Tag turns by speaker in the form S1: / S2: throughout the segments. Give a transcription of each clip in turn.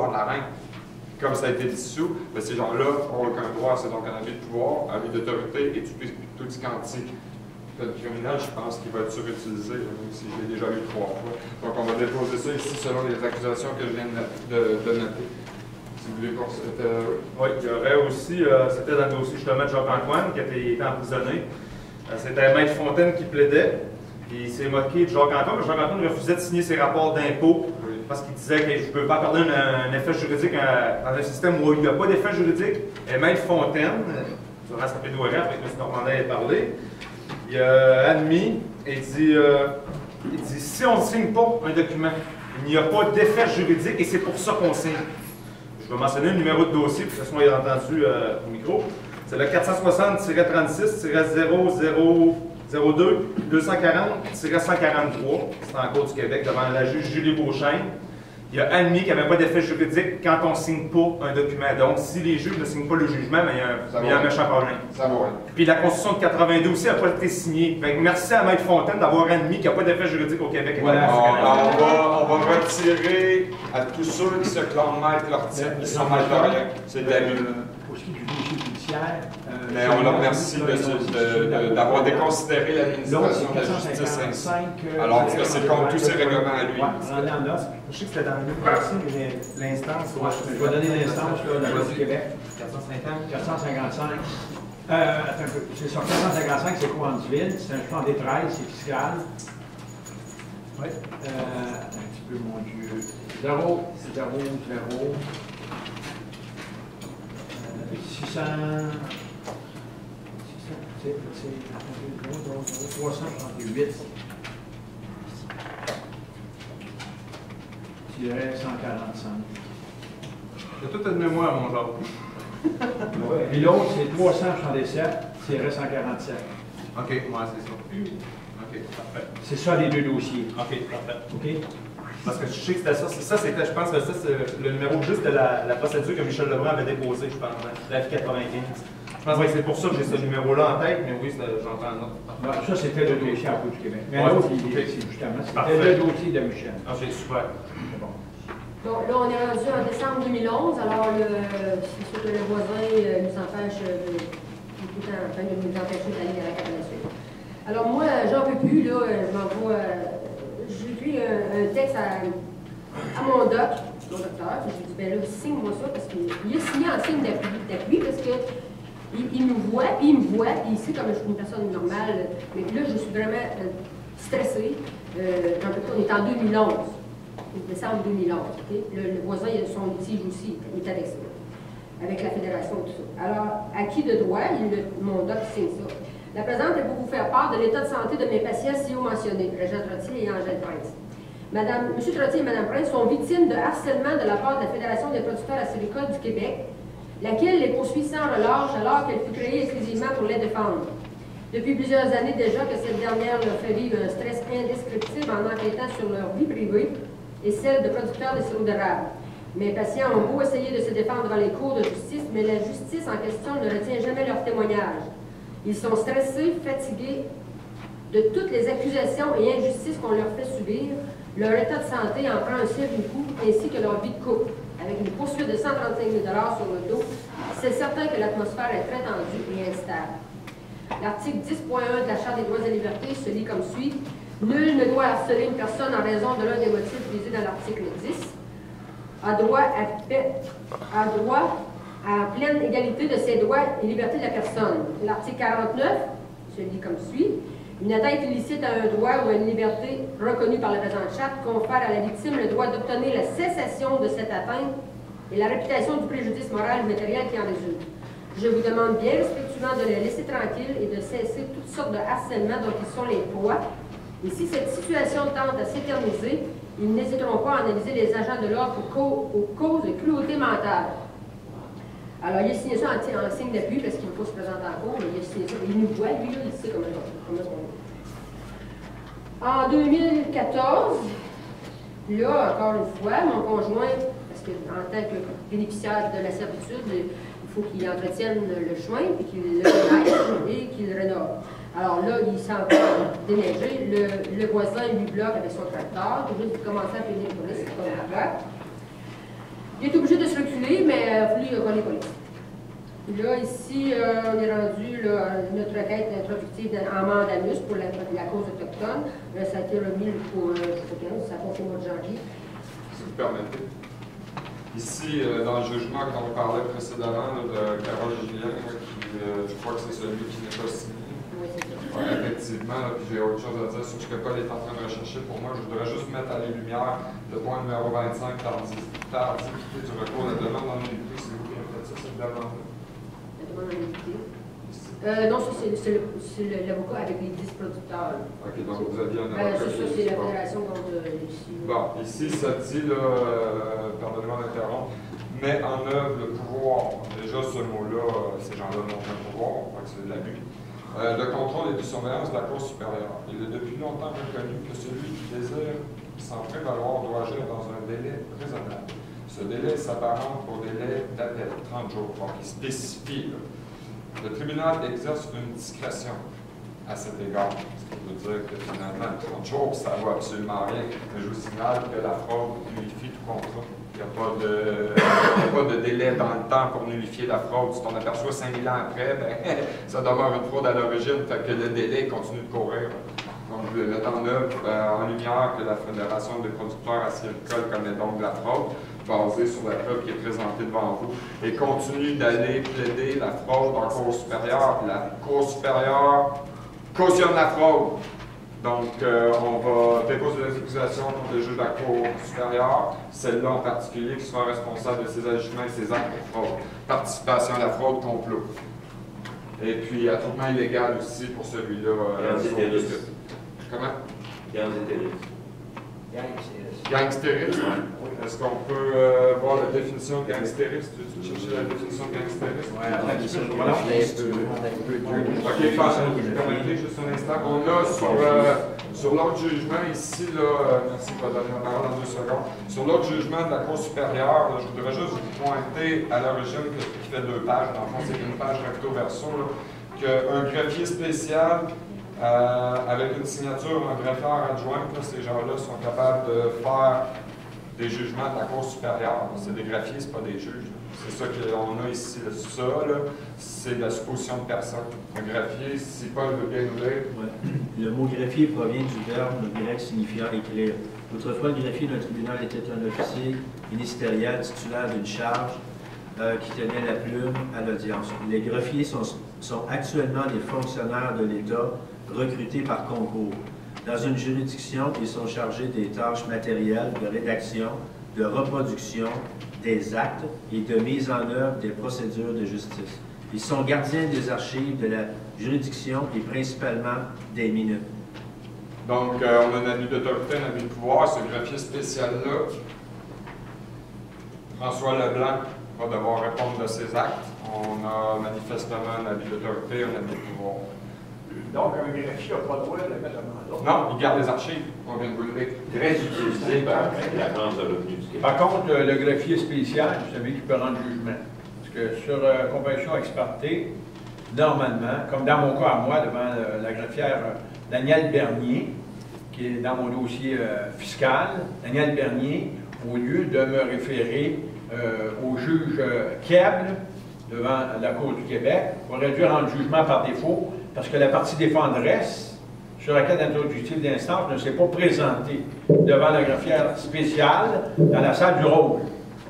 S1: bord de la reine. Comme ça a été dissous, ben, ces gens-là n'ont aucun droit à ce donc un abus de pouvoir, abus d'autorité et tout ce quantique. Le criminel, je pense qu'il va être surutilisé, même si je l'ai déjà lu 3 fois. Donc on va déposer ça ici selon les accusations que je viens de noter. Si vous voulez qu'on se...
S2: Oui, il y aurait aussi, c'était dans le dossier justement de Jacques-Antoine qui a été emprisonné. C'était Maître Fontaine qui plaidait. Puis il s'est moqué de Jacques-Antoine. Jacques-Antoine refusait de signer ses rapports d'impôt parce qu'il disait que je ne peux pas accorder un effet juridique dans un système où il n'y a pas d'effet juridique. Et Maître Fontaine, durant sa plaidoirie, avec M. Normandin a parlé, il a admis et dit si on ne signe pas un document, il n'y a pas d'effet juridique et c'est pour ça qu'on signe. Je vais mentionner le numéro de dossier pour que ce soit entendu au micro. C'est le 460-36-0002-240-143. C'est en cours du Québec devant la juge Julie Beauchesne. Il a admis qu'il n'y avait pas d'effet juridique quand on ne signe pas un document. Donc, si les juges ne signent pas le jugement, il y a un méchant problème.
S1: Ça va.
S2: Puis la Constitution de 82 aussi n'a pas été signée. Donc, merci à Maître Fontaine d'avoir admis qu'il n'y a pas d'effet juridique au Québec.
S1: Voilà. On va retirer à tous ceux qui se clament maître leur titre, qui sont maître leur règle. C'est d'abus.
S3: Pour ce qui est du dossier judiciaire,
S1: mais on leur remercie d'avoir déconsidéré l'administration de la justice ainsi. Alors que c'est contre tous ces règlements à lui.
S2: Je sais que c'était dans le dossier, mais l'instance.
S3: Je vais donner l'instance de la loi du Québec. 455. Attends un peu. C'est sur 455, c'est Cowansville. C'est un champ des 13, c'est fiscal. Oui. Attends un petit peu, mon Dieu. 0, 0, 0. 600. C'est 338. 145.
S2: J'ai toute une mémoire, mon genre.
S3: Et l'autre, c'est 377-147.
S2: OK, moi, c'est ça. OK, parfait.
S3: C'est ça les deux dossiers.
S2: OK, parfait.
S3: OK?
S2: Parce que je sais que c'était ça. C'était, je pense que ça, c'est le numéro juste de la procédure que Michel Lebrun avait déposée, je pense, la F95. Je pense que c'est pour ça que j'ai ce numéro-là en tête, mais oui, j'entends un autre.
S3: Non, ça, c'était le dossier à Cour du Québec. Mais l'autre, c'est justement, c'était le dossier de Michel.
S2: OK, super.
S4: Bon, là, on est rendu en décembre 2011. Alors, c'est sûr que le voisin nous empêche nous empêcher d'aller à la Cape-Nationale. Alors, moi, j'en peux plus, là. Je m'envoie. J'écris un texte à mon docteur. Je lui dis, ben là, signe-moi ça, parce qu'il est signé en signe d'appui, parce que il nous voit, puis il me voit, puis il sait comme je suis une personne normale. Mais là, je suis vraiment stressée. J'en peux plus, on est en 2011. Décembre 2011. Okay? Le voisin, il a son litige aussi, il est avec ça, avec la fédération et tout ça. Alors, à qui de droit, mon doc signe ça. La présente est pour vous faire part de l'état de santé de mes patients si haut mentionnés, Régent Trottier et Angèle Prince. M. Trottier et Mme Prince sont victimes de harcèlement de la part de la Fédération des producteurs acélicoles du Québec, laquelle les poursuit sans relâche alors qu'elle fut créée exclusivement pour les défendre. Depuis plusieurs années déjà que cette dernière leur fait vivre un stress indescriptible en enquêtant sur leur vie privée et celle de producteurs de sirop d'érable. Mes patients ont beau essayer de se défendre devant les cours de justice, mais la justice en question ne retient jamais leurs témoignages. Ils sont stressés, fatigués de toutes les accusations et injustices qu'on leur fait subir. Leur état de santé en prend un sérieux coup, ainsi que leur vie de couple. Avec une poursuite de 135 000 sur le dos, c'est certain que l'atmosphère est très tendue et instable. L'article 10.1 de la Charte des droits et libertés se lit comme suit. Nul ne doit harceler une personne en raison de l'un des motifs visés dans l'article 10. A droit à pleine égalité de ses droits et libertés de la personne. L'article 49 se lit comme suit. Une atteinte illicite à un droit ou à une liberté reconnue par la présente charte confère à la victime le droit d'obtenir la cessation de cette atteinte et la réputation du préjudice moral ou matériel qui en résulte. Je vous demande bien respectueusement de les laisser tranquilles et de cesser toutes sortes de harcèlements dont ils sont les proies. Et si cette situation tente à s'éterniser, ils n'hésiteront pas à analyser les agents de l'ordre aux causes de cruauté mentale. Alors, il a signé ça en signe d'appui parce qu'il ne veut pas se présenter en cours, mais il a signé ça. Il nous voit, lui, là, il sait comment on est. En 2014, là, encore une fois, mon conjoint, parce qu'en tant que bénéficiaire de la servitude, il faut qu'il entretienne le chemin, puis qu'il le déneige et qu'il le rénove. Alors là, il s'en va déneiger. Le voisin lui bloque avec son tracteur. Il commence à finir le police, c'est comme la plaque. Il est reculé, mais il a fallu qu'on les police. Puis là, ici, on est rendu là, notre requête introductive en mandamus pour la cause autochtone. Là, ça a été remis pour, je sais pas quand, ça a passé au mois de janvier.
S1: Si vous permettez. Ici, dans le jugement dont on parlait précédemment, là, de Carole Julien, qui, je crois que c'est celui qui n'est pas signé.
S4: Oui, c'est ça.
S1: Ouais, effectivement, là, puis j'ai autre chose à dire sur ce que Paul est en train de rechercher pour moi. Je voudrais juste mettre à les lumières le point numéro 25, tardivité du recours à la demande en nullité. C'est vous qui avez fait ça, cette demande-là?
S4: La demande en nullité. Non, ça, c'est l'avocat avec les 10 producteurs.
S1: OK, donc vous aviez un avocat.
S4: Ça, c'est la fédération contre ici.
S1: Bon, ici, ça dit, là, pardonnez-moi d'interrompre, met en œuvre le pouvoir. Déjà, ce mot-là, ces gens-là n'ont pas de pouvoir, donc c'est de l'abus. Le contrôle et de surveillance de la Cour supérieure. Il est depuis longtemps reconnu que celui qui désire s'en prévaloir doit agir dans un délai raisonnable. Ce délai s'apparente au délai d'appel, 30 jours. Donc, il spécifie. Là. Le tribunal exerce une discrétion à cet égard. Ce qui veut dire que finalement, 30 jours, ça ne vaut absolument rien. Mais je vous signale que la fraude nullifie tout contrat. Il n'y a pas de délai dans le temps pour nullifier la fraude. Si on aperçoit 5000 ans après, ben, ça demeure une fraude à l'origine, fait que le délai continue de courir. Donc, je vais mettre en œuvre en lumière que la Fédération des producteurs acéricoles commet donc de la fraude, basée sur la preuve qui est présentée devant vous, et continue d'aller plaider la fraude en Cour supérieure. La Cour supérieure cautionne la fraude. Donc, on va déposer des accusations contre le juge de la Cour supérieure, celle-là en particulier qui sera responsable de ses agissements et ses actes de fraude. Participation à la fraude, complot. Et puis, attroupement illégal aussi pour celui-là. Comment? Gangstérisme. Est-ce qu'on peut voir la définition de gangstérisme? Tu chercher la définition de gangstérisme?
S3: Oui, attends,
S1: OK, permettez juste un instant. On a sur l'autre jugement ici, là, merci, je vais donner la parole en 2 secondes. Sur l'autre jugement de la Cour supérieure, là, je voudrais juste vous pointer à l'origine qui fait 2 pages. Dans le fond, c'est une page recto-verso, qu'un greffier spécial avec une signature, un greffier adjoint, ces gens-là sont capables de faire des jugements de la Cour supérieure. C'est des greffiers, ce n'est pas des juges. C'est ça qu'on a ici. Ça, c'est la supposition de personne. Un greffier, si Paul veut bien nous dire.
S5: Ouais. Le mot greffier provient du verbe grec signifiant écrire. Autrefois, le greffier d'un tribunal était un officier ministériel titulaire d'une charge qui tenait la plume à l'audience. Les greffiers sont actuellement des fonctionnaires de l'État recrutés par concours. Dans une juridiction, ils sont chargés des tâches matérielles de rédaction, de reproduction des actes et de mise en œuvre des procédures de justice. Ils sont gardiens des archives de la juridiction et principalement des minutes.
S1: Donc, on a un abus d'autorité, un abus de pouvoir. Ce greffier spécial-là, François Leblanc va devoir répondre de ses actes. On a manifestement un abus d'autorité, un abus de pouvoir.
S3: Donc, un greffier n'a pas le droit de le mettre en mandat.
S1: Non, il garde les archives. On vient de vous le dire.
S6: Très utilisé par l'Agence de revenus du Québec.
S3: Par contre, le greffier spécial, c'est celui qui peut rendre jugement. Parce que sur convention ex parte, normalement, comme dans mon cas à moi, devant la greffière Danielle Bernier, qui est dans mon dossier fiscal, Danielle Bernier, au lieu de me référer au juge Keble devant la Cour du Québec, aurait dû rendre jugement par défaut, parce que la partie défenderesse, sur laquelle l'introductif d'instance ne s'est pas présentée devant la greffière spéciale dans la salle du rôle.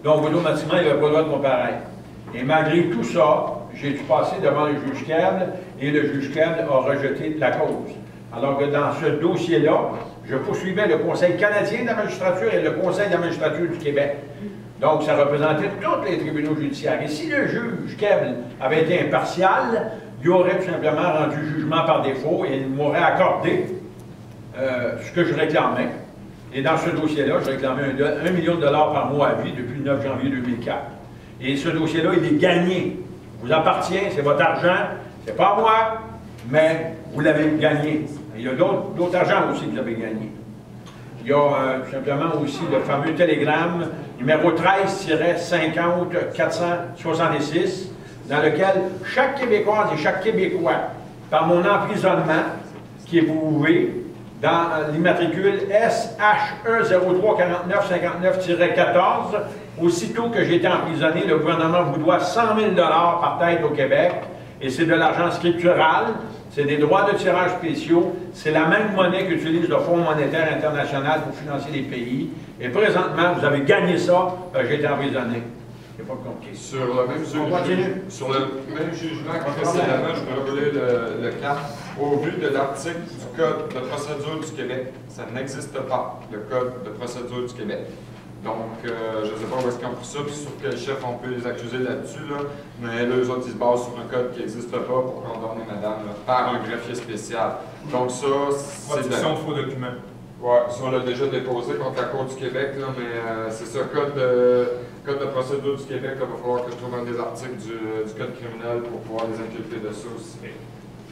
S3: Donc, automatiquement, il n'avait pas le droit de comparaître. Et malgré tout ça, j'ai dû passer devant le juge Keble et le juge Keble a rejeté la cause. Alors que dans ce dossier-là, je poursuivais le Conseil canadien de la magistrature et le Conseil de la magistrature du Québec. Donc, ça représentait tous les tribunaux judiciaires. Et si le juge Keble avait été impartial, il aurait tout simplement rendu jugement par défaut et il m'aurait accordé ce que je réclamais. Et dans ce dossier-là, je réclamais 1 million de dollars par mois à vie depuis le 9 janvier 2004. Et ce dossier-là, il est gagné. Il vous appartient, c'est votre argent, c'est pas à moi, mais vous l'avez gagné. Et il y a d'autres argent aussi que vous avez gagné. Il y a tout simplement aussi le fameux télégramme numéro 13-50-466, dans lequel chaque Québécoise et chaque Québécois, par mon emprisonnement, qui est prouvé dans l'immatricule SHE 0349-59-14, Aussitôt que j'ai été emprisonné, le gouvernement vous doit 100 000 $ par tête au Québec, et c'est de l'argent scriptural, c'est des droits de tirage spéciaux, c'est la même monnaie qu'utilise le Fonds monétaire international pour financer les pays, et présentement, vous avez gagné ça, j'ai été emprisonné. C'est pas compliqué.
S1: Sur le même jugement que précédemment, je me relais le cas. Au vu de l'article du Code de procédure du Québec, ça n'existe pas, le Code de procédure du Québec. Donc, je ne sais pas où est-ce qu'ils ont pris ça, puis sur quel chef on peut les accuser là-dessus, là. Mais là, eux autres, ils se basent sur un code qui n'existe pas pour condamner madame là, par un greffier spécial. Donc ça, c'est...
S2: Production de faux documents.
S1: Oui, ça, on l'a déjà déposé contre la Cour du Québec, là, mais c'est ça, code de procédure du Québec, il va falloir que je trouve un des articles du Code criminel pour pouvoir les inculper de ça aussi.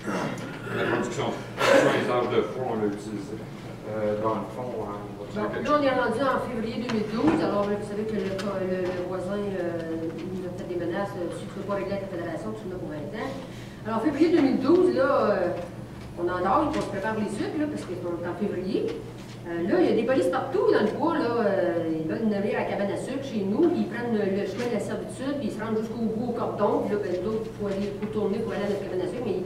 S1: La production des âges de faux, on l'a utilisé. Dans le fond,
S4: là, on est rendu en février 2012. Alors, vous savez que le voisin nous a fait des menaces si tu ne veux pas régler avec la Fédération, tu l'as pour 20 ans. Alors, en février 2012, là, on endort, on se prépare les suites, là, parce qu'on est en février. Là, il y a des polices partout dans le bois, là, ils veulent naviguer à la cabane à sucre chez nous, puis ils prennent le chemin de la servitude, puis ils se rendent jusqu'au bout au cordon, puis là, ben, d'autres, il faut tourner pour aller à notre cabane à sucre, mais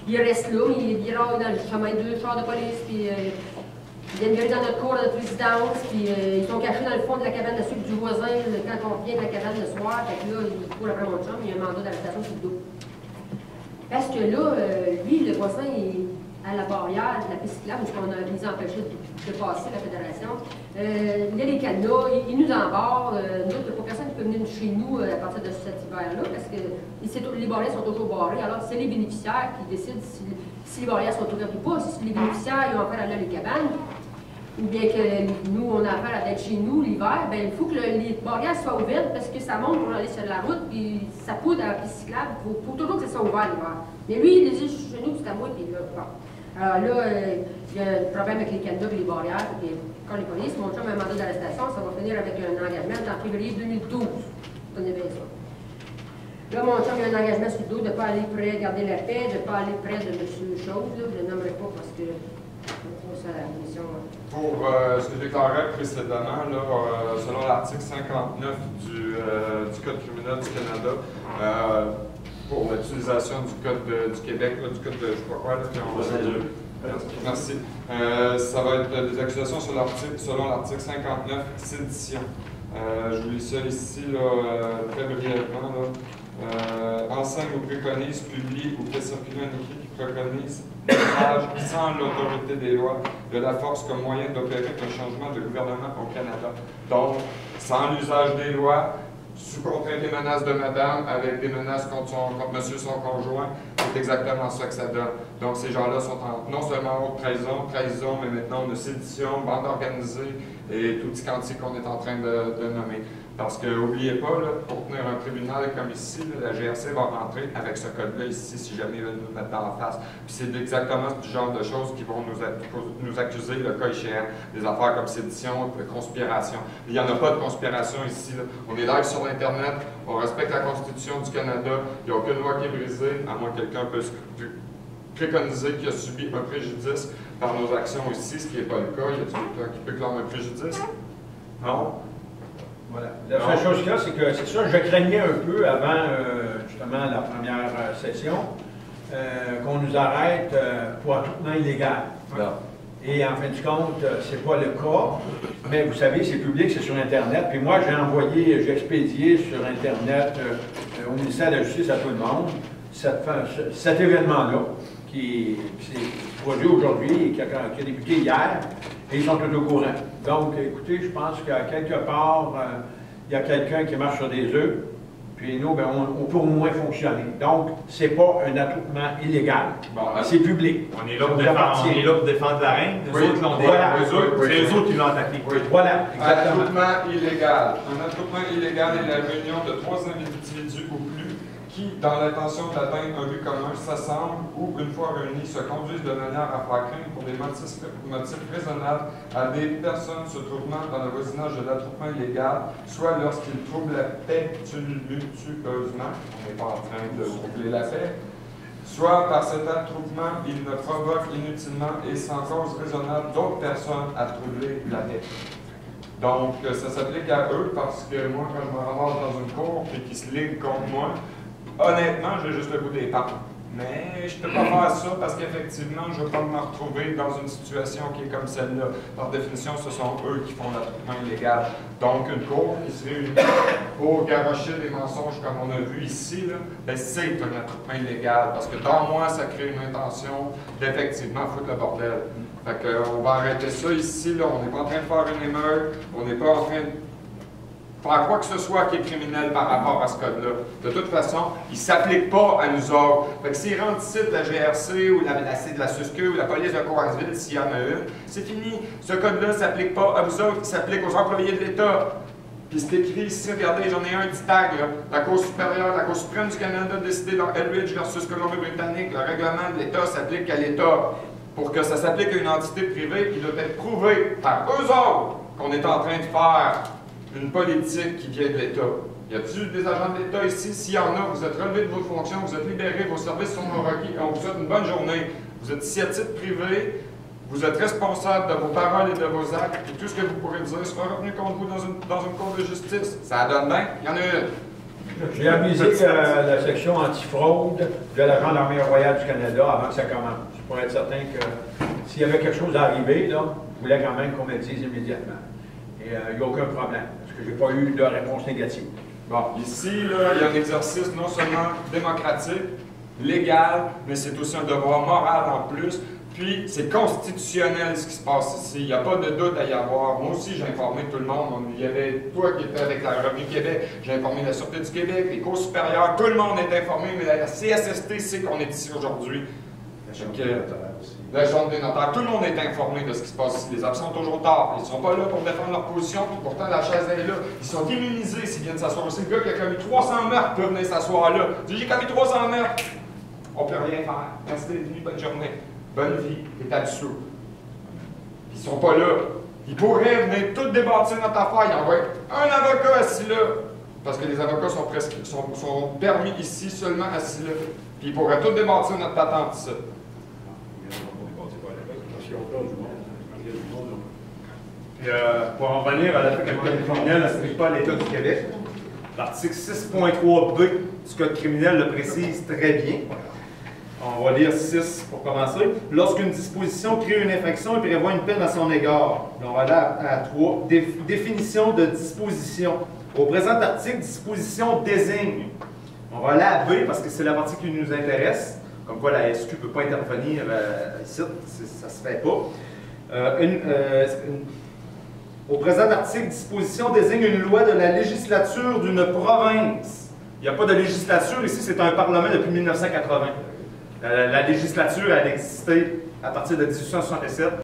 S4: ils restent là, ils raillent dans le chemin 2 chars de police, puis ils viennent gueuler dans notre cour, dans notre résidence, puis ils sont cachés dans le fond de la cabane à sucre du voisin quand on vient de la cabane le soir, fait que là, ils courent après mon chum, il y a un mandat d'arrestation sur le dos. Parce que là, lui, le voisin, à la barrière de la piste cyclable, parce qu'on a les empêchés de passer la fédération. Il y a les cadenas, ils nous embarrent. Nous autres, il n'y a pas personne qui peut venir chez nous à partir de cet hiver-là, parce que les barrières sont toujours barrées. Alors, c'est les bénéficiaires qui décident si les barrières sont ouvertes ou pas. Si les bénéficiaires ils ont affaire à aller à les cabanes, ou bien que nous, on a affaire à être chez nous l'hiver, bien, il faut que les barrières soient ouvertes parce que ça monte pour aller sur la route, puis ça poudre à la piste cyclable. Il faut toujours que ça soit ouvert l'hiver. Mais lui, il dit chez nous, c'est à moi, puis là, bon. Alors là, il y a un problème avec les cadenas et les barrières, puis quand les polices, mon chum a un mandat d'arrestation, ça va finir avec un engagement en février 2012. Tenez bien ça. Là, mon chum a un engagement sur le dos de ne pas aller près, garder la paix, de ne pas aller près de M. Chose, là, je ne le nommerai pas parce que c'est la mission.
S1: Pour ce que je déclarais précédemment, là, selon l'article 59 du Code criminel du Canada, pour l'utilisation du Code du Québec, là, du Code de, je sais pas quoi, là, merci. Ça va être des accusations sur selon l'article 59, sédition. Je vous lis ça ici, là, très brièvement. Enseigne ou préconise, publie ou fait circuler un écrit qui préconise l'usage sans l'autorité des lois de la force comme moyen d'opérer un changement de gouvernement au Canada. Donc, sans l'usage des lois, sous contrainte des menaces de madame, avec des menaces contre monsieur son conjoint, c'est exactement ça que ça donne. Donc ces gens-là sont non seulement en haute trahison, mais maintenant on a sédition, bande organisée et tout petit quanti qu'on est en train de nommer. Parce que, n'oubliez pas, là, pour tenir un tribunal comme ici, là, la GRC va rentrer avec ce code-là ici, si jamais ils veulent nous mettre dans la face. Puis c'est exactement ce genre de choses qui vont nous accuser, le cas échéant, des affaires comme sédition, conspiration. Il n'y en a pas de conspiration ici. Là. On est live sur Internet, on respecte la Constitution du Canada, il n'y a aucune loi qui est brisée, à moins que quelqu'un puisse préconiser qu'il a subi un préjudice par nos actions ici, ce qui n'est pas le cas. Y a-t-il quelqu'un qui peut clamer un préjudice? Non?
S3: Voilà. La seule chose qu'il y a, c'est que c'est ça, je craignais un peu avant justement la première session qu'on nous arrête pour attroupement illégal. Et en fin de compte, c'est pas le cas, mais vous savez, c'est public, c'est sur Internet. Puis moi, j'ai expédié sur Internet au ministère de la Justice à tout le monde cet événement-là qui s'est produit aujourd'hui et qui a débuté hier. Et ils sont tous au courant. Donc, écoutez, je pense qu'à quelque part, il y a quelqu'un qui marche sur des œufs, puis nous, ben, on peut au moins fonctionner. Donc, ce n'est pas un attroupement illégal. Bon, c'est public.
S2: On est là pour défendre la reine. Eux autres l'ont c'est eux autres qui l'ont attaqué.
S3: Oui. Voilà, exactement.
S1: Attroupement illégal. Un attroupement illégal est la réunion de 3 individus ou plus qui, dans l'intention d'atteindre un but commun, s'assemblent ou, une fois réunis, se conduisent de manière à faire craindre pour des motifs raisonnables à des personnes se trouvant dans le voisinage de l'attroupement illégal, soit lorsqu'ils troublent la paix tumultueusement, on n'est pas en train de troubler la paix, soit par cet attroupement, ils ne provoquent inutilement et sans cause raisonnable d'autres personnes à troubler la paix. Donc, ça s'applique à eux parce que moi, quand je me ramasse dans une cour et qu'ils se ligue contre moi, honnêtement, j'ai juste le goût des pattes. Mais je ne peux pas faire ça parce qu'effectivement, je ne veux pas me retrouver dans une situation qui est comme celle-là. Par définition, ce sont eux qui font l'attroupement illégal. Donc, une cour qui se réunit pour garrocher des mensonges comme on a vu ici, là, ben, c'est un attroupement illégal. Parce que dans moi, ça crée une intention d'effectivement foutre le bordel. Fait qu'on va arrêter ça ici, là. On n'est pas en train de faire une émeute, on n'est pas en train de faire quoi que ce soit qui est criminel par rapport à ce code-là. De toute façon, il ne s'applique pas à nous autres. Fait que s'il rentre ici de la GRC ou de la SUSQ ou la police de Cowansville, s'il y en a une, c'est fini. Ce code-là ne s'applique pas à vous autres, il s'applique aux employés de l'État. Puis c'est écrit ici, regardez, j'en ai un petit tag, là. La Cour supérieure, la Cour suprême du Canada a décidé dans Eldridge versus Colombie-Britannique, le règlement de l'État s'applique à l'État. Pour que ça s'applique à une entité privée, il doit être prouvé par eux autres qu'on est en train de faire une politique qui vient de l'État. Y a-t-il des agents de l'État ici? S'il y en a, vous êtes relevés de vos fonctions, vous êtes libérés, vos services sont requis, on vous souhaite une bonne journée. Vous êtes ici à titre privé, vous êtes responsable de vos paroles et de vos actes, et tout ce que vous pourrez dire sera revenu contre vous dans une cour de justice. Ça donne bien, il y en a une.
S3: J'ai avisé la section antifraude de la Gendarmerie royale du Canada avant que ça commence. Pour être certain que s'il y avait quelque chose à arriver, là, je voulais quand même qu'on me le dise immédiatement. Et il n'y a aucun problème, parce que je n'ai pas eu de réponse négative.
S1: Bon, ici, là, il y a un exercice non seulement démocratique, légal, mais c'est aussi un devoir moral en plus. Puis, c'est constitutionnel ce qui se passe ici. Il n'y a pas de doute à y avoir. Moi aussi, j'ai informé tout le monde. Il y avait toi qui étais avec la Revenu Québec, j'ai informé la Sûreté du Québec, les cours supérieurs, tout le monde est informé, mais la CSST sait qu'on est ici aujourd'hui. La Chambre des notaires, tout le monde est informé de ce qui se passe ici. Les absents sont toujours tard. Ils ne sont pas là pour défendre leur position, puis pourtant la chaise est là. Ils sont immunisés s'ils viennent s'asseoir. C'est le gars qui a commis 300 meurtres peut venir s'asseoir là. J'ai commis 300 meurtres. On ne peut rien faire. Merci d'être venu, bonne journée. Bonne vie, t'es absous. Ils ne sont pas là. Ils pourraient venir tout débâtir notre affaire. Il y envoie un avocat assis là. Parce que les avocats sont permis ici seulement assis là. Puis ils pourraient tout débâtir notre patente ici.
S2: Puis, pour en revenir à la fait que le code criminel ne s'applique pas à l'État du Québec, l'article 6.3b du code criminel le précise très bien. On va lire 6 pour commencer. Lorsqu'une disposition crée une infraction, il prévoit une peine à son égard. On va aller à 3. Définition de disposition. Au présent article, disposition désigne. On va aller à B parce que c'est la partie qui nous intéresse. Comme quoi la SQ ne peut pas intervenir ici, ça ne se fait pas. Au présent article, disposition désigne une loi de la législature d'une province. Il n'y a pas de législature ici, c'est un parlement depuis 1980. La législature, elle existait à partir de 1867.